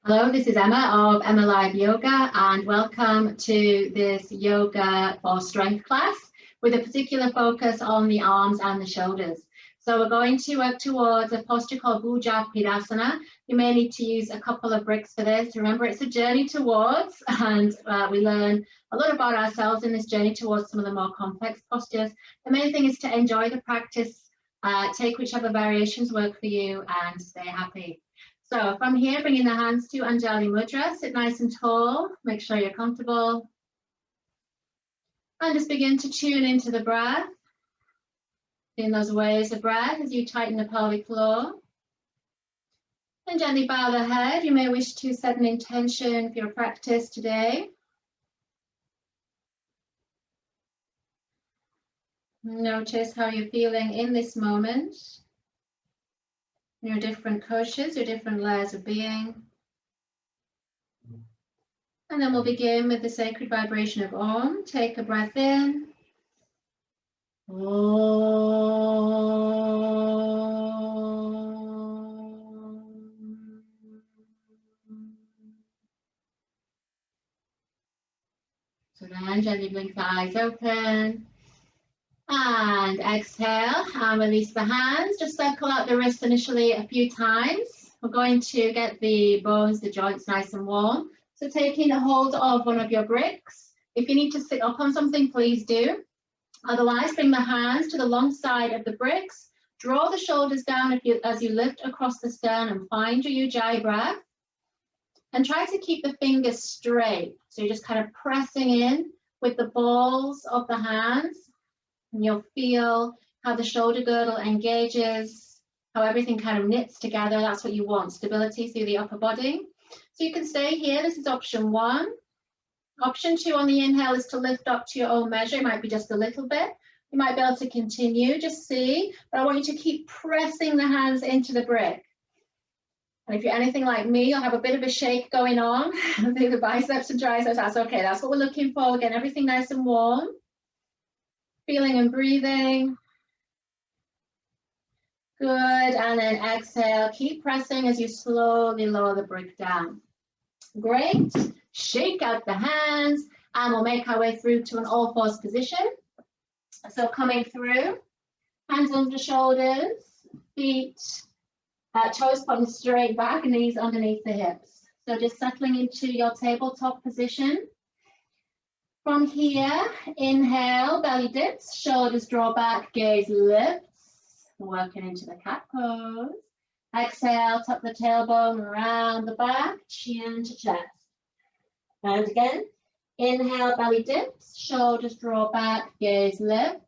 Hello, this is Emma of EmmaLiveYoga, and welcome to this yoga for strength class with a particular focus on the arms and the shoulders. So we're going to work towards a posture called Bhujapidasana. You may need to use a couple of bricks for this. Remember, it's a journey towards, and we learn a lot about ourselves in this journey towards some of the more complex postures. The main thing is to enjoy the practice, take whichever variations work for you, and stay happy. So from here, bringing the hands to Anjali Mudra, sit nice and tall, make sure you're comfortable. And just begin to tune into the breath, in those waves of breath as you tighten the pelvic floor. And gently bow the head. You may wish to set an intention for your practice today. Notice how you're feeling in this moment. Your different koshas, your different layers of being. And then we'll begin with the sacred vibration of Om. Take a breath in. Om. So then gently blink the eyes open. And exhale and release the hands. Just circle out the wrists initially a few times. We're going to get the bones, the joints nice and warm. So taking a hold of one of your bricks. If you need to sit up on something, please do. Otherwise, bring the hands to the long side of the bricks. Draw the shoulders down as you lift across the sternum. Find your Ujjayi breath. And try to keep the fingers straight. So you're just kind of pressing in with the balls of the hands. And you'll feel how the shoulder girdle engages, how everything kind of knits together. That's what you want, stability through the upper body. So you can stay here. This is option 1. Option 2 on the inhale is to lift up to your own measure. It might be just a little bit. You might be able to continue, just see. But I want you to keep pressing the hands into the brick. And if you're anything like me, you'll have a bit of a shake going on through the biceps and triceps. That's okay. That's what we're looking for. Again, everything nice and warm. Feeling and breathing. Good, and then exhale. Keep pressing as you slowly lower the brick down. Great. Shake out the hands, and we'll make our way through to an all-fours position. So coming through, hands under shoulders, feet, toes pointing straight back, knees underneath the hips. So just settling into your tabletop position. From here, inhale, belly dips, shoulders draw back, gaze lifts, working into the cat pose. Exhale, tuck the tailbone around the back, chin to chest. And again, inhale, belly dips, shoulders draw back, gaze lifts.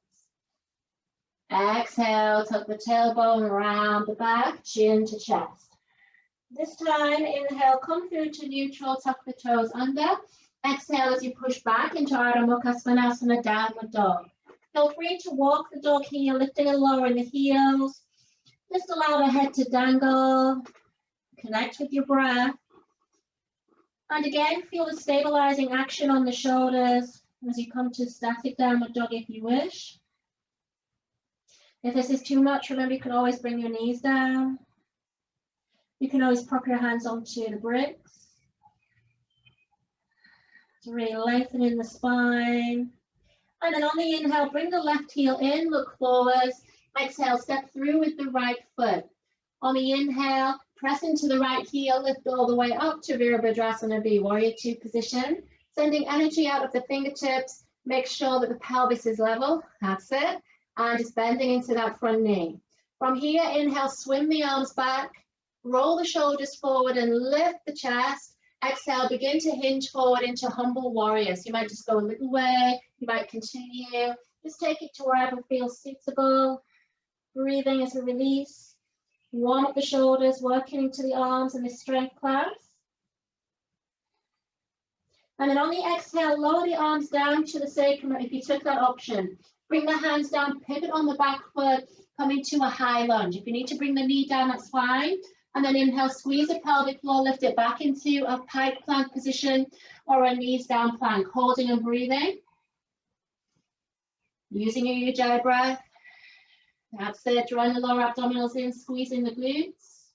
Exhale, tuck the tailbone around the back, chin to chest. This time, inhale, come through to neutral, tuck the toes under. Exhale as you push back into Ardha Mukha Svanasana, downward dog. Feel free to walk the dog here, lifting and lowering the heels. Just allow the head to dangle. Connect with your breath. And again, feel the stabilizing action on the shoulders as you come to static downward dog if you wish. If this is too much, remember you can always bring your knees down. You can always prop your hands onto the bricks. So really lengthening the spine. And then on the inhale, bring the left heel in, look forwards. Exhale, step through with the right foot. On the inhale, press into the right heel, lift all the way up to Virabhadrasana B, Warrior 2 position. Sending energy out of the fingertips. Make sure that the pelvis is level. That's it. And just bending into that front knee. From here, inhale, swim the arms back. Roll the shoulders forward and lift the chest. Exhale, begin to hinge forward into humble warrior. So you might just go a little way, you might continue. Just take it to wherever feels suitable. Breathing as a release. Warm up the shoulders, working into the arms in this strength class. And then on the exhale, lower the arms down to the sacrum if you took that option. Bring the hands down, pivot on the back foot, come into a high lunge. If you need to bring the knee down, that's fine. And then inhale, squeeze the pelvic floor, lift it back into a pike plank position or a knees down plank, holding and breathing. Using your Ujjayi breath. That's it, drawing the lower abdominals in, squeezing the glutes.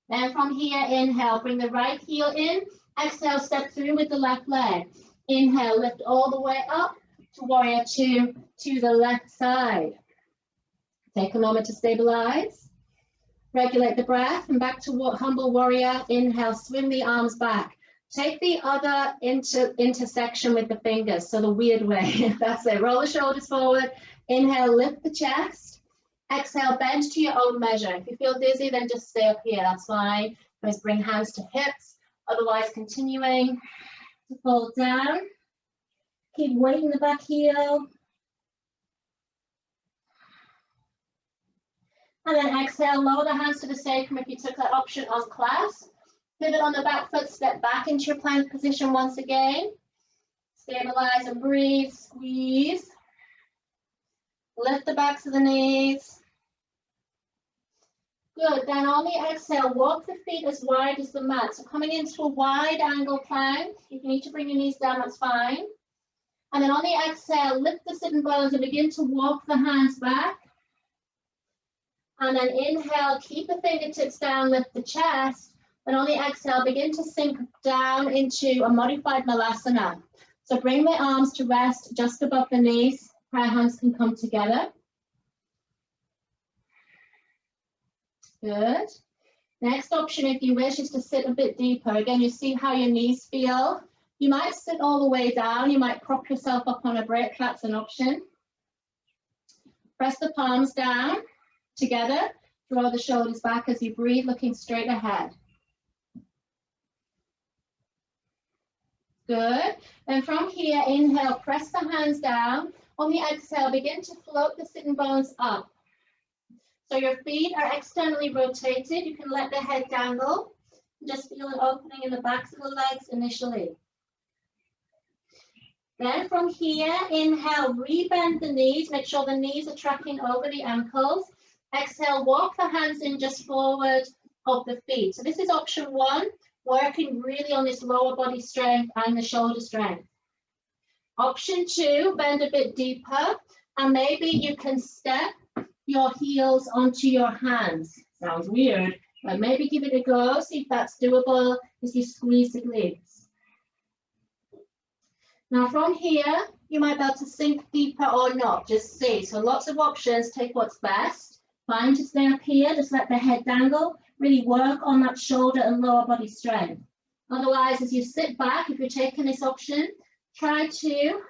Then from here, inhale, bring the right heel in. Exhale, step through with the left leg. Inhale, lift all the way up to warrior two to the left side. Take a moment to stabilize. Regulate the breath and back to humble warrior. Inhale, swing the arms back. Take the other intersection with the fingers, so the weird way. That's it. Roll the shoulders forward. Inhale, lift the chest. Exhale, bend to your own measure. If you feel dizzy, then just stay up here. That's fine. Just bring hands to hips. Otherwise, continuing to fold down. Keep weighting the back heel. And then exhale, lower the hands to the sacrum if you took that option on clasp. Pivot on the back foot, step back into your plank position once again. Stabilize and breathe, squeeze. Lift the backs of the knees. Good, then on the exhale, walk the feet as wide as the mat. So coming into a wide angle plank. If you need to bring your knees down, that's fine. And then on the exhale, lift the sitting bones and begin to walk the hands back. And then inhale, keep the fingertips down, lift the chest. And on the exhale, begin to sink down into a modified malasana. So bring the arms to rest just above the knees. Prayer hands can come together. Good. Next option, if you wish, is to sit a bit deeper. Again, you see how your knees feel. You might sit all the way down. You might prop yourself up on a brick. That's an option. Press the palms down together. Draw the shoulders back as you breathe, looking straight ahead. Good. Then from here, inhale, press the hands down. On the exhale, begin to float the sitting bones up. So your feet are externally rotated. You can let the head dangle. Just feel an opening in the backs of the legs initially. Then from here, inhale, rebend the knees. Make sure the knees are tracking over the ankles. Exhale, walk the hands in just forward of the feet. So this is option one, working really on this lower body strength and the shoulder strength. Option two, bend a bit deeper, and maybe you can step your heels onto your hands. Sounds weird, but maybe give it a go, see if that's doable as you squeeze the glutes. Now from here, you might be able to sink deeper or not, just see. So lots of options, take what's best. Fine to stay up here, just let the head dangle, really work on that shoulder and lower body strength. Otherwise, as you sit back, if you're taking this option, try to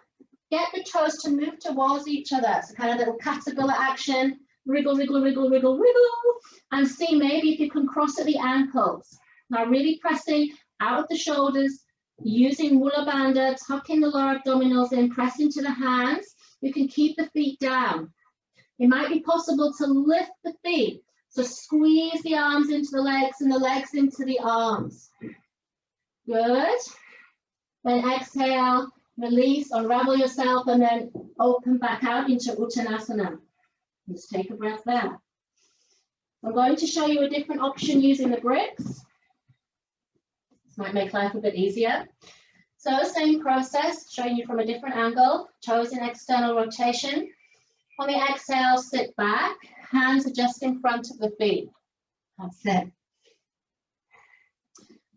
get the toes to move towards each other. So kind of little caterpillar action, wriggle, wriggle, wriggle, wriggle, wriggle, and see maybe if you can cross at the ankles. Now really pressing out of the shoulders, using Mula Bandha, tucking the lower abdominals in, pressing to the hands. You can keep the feet down. It might be possible to lift the feet. So squeeze the arms into the legs and the legs into the arms. Good. Then exhale, release, unravel yourself, and then open back out into Uttanasana. Just take a breath there. I'm going to show you a different option using the bricks. This might make life a bit easier. So same process, showing you from a different angle, toes in external rotation. On the exhale, sit back, hands are just in front of the feet. That's it.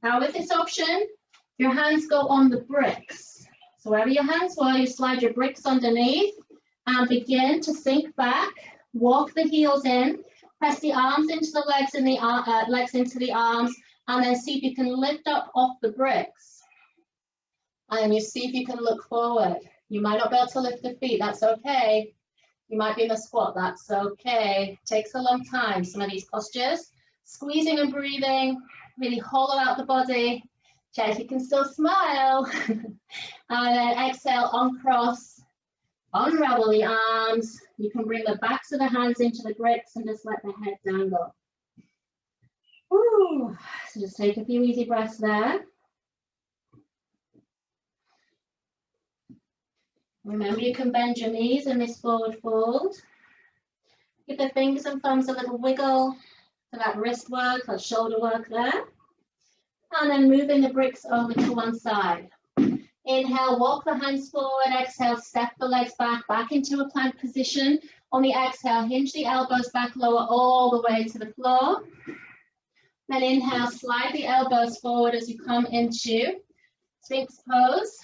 Now with this option, your hands go on the bricks. So wherever your hands were, you slide your bricks underneath and begin to sink back, walk the heels in, press the arms into the legs and the legs into the arms, and then see if you can lift up off the bricks. And then you see if you can look forward. You might not be able to lift the feet, that's okay. You might be in a squat, that's okay. Takes a long time, some of these postures. Squeezing and breathing, really hollow out the body. Check if you can still smile. And then exhale, uncross, unravel the arms. You can bring the backs of the hands into the bricks and just let the head dangle. Woo. So just take a few easy breaths there. Remember, you can bend your knees in this forward fold. Give the fingers and thumbs a little wiggle for that wrist work or shoulder work there. And then moving the bricks over to one side. Inhale, walk the hands forward. Exhale, step the legs back into a plank position. On the exhale, hinge the elbows back, lower all the way to the floor. Then inhale, slide the elbows forward as you come into Sphinx pose.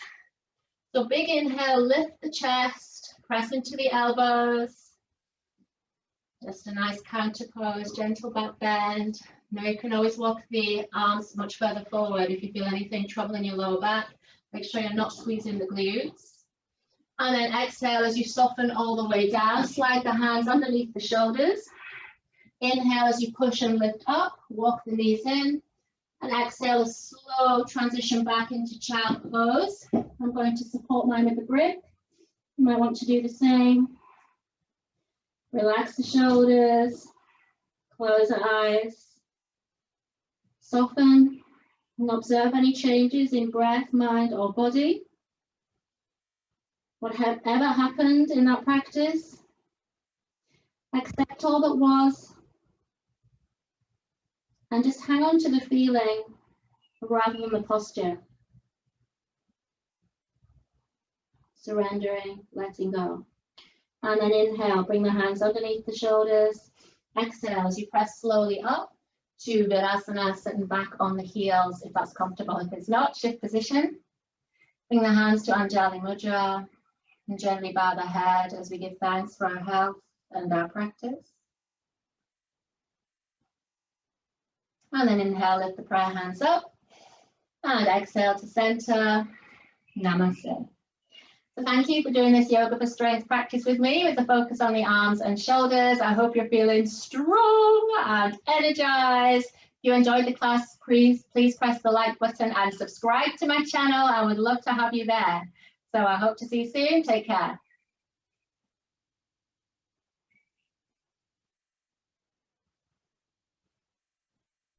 So big inhale, lift the chest, press into the elbows. Just a nice counter pose, gentle back bend. Now you can always walk the arms much further forward if you feel anything troubling your lower back. Make sure you're not squeezing the glutes. And then exhale as you soften all the way down. Slide the hands underneath the shoulders. Inhale as you push and lift up. Walk the knees in. And exhale a slow transition back into child pose. I'm going to support mine with the grip. You might want to do the same. Relax the shoulders. Close the eyes. Soften and observe any changes in breath, mind, or body. Whatever happened in that practice, accept all that was, and just hang on to the feeling rather than the posture. Surrendering, letting go. And then inhale, bring the hands underneath the shoulders. Exhale as you press slowly up to Virasana, sitting back on the heels if that's comfortable. If it's not, shift position. Bring the hands to Anjali Mudra and gently bow the head as we give thanks for our health and our practice. And then inhale, lift the prayer hands up. And exhale to center. Namaste. So thank you for doing this Yoga for Strength practice with me with the focus on the arms and shoulders. I hope you're feeling strong and energized. If you enjoyed the class, please press the like button and subscribe to my channel. I would love to have you there. So I hope to see you soon. Take care.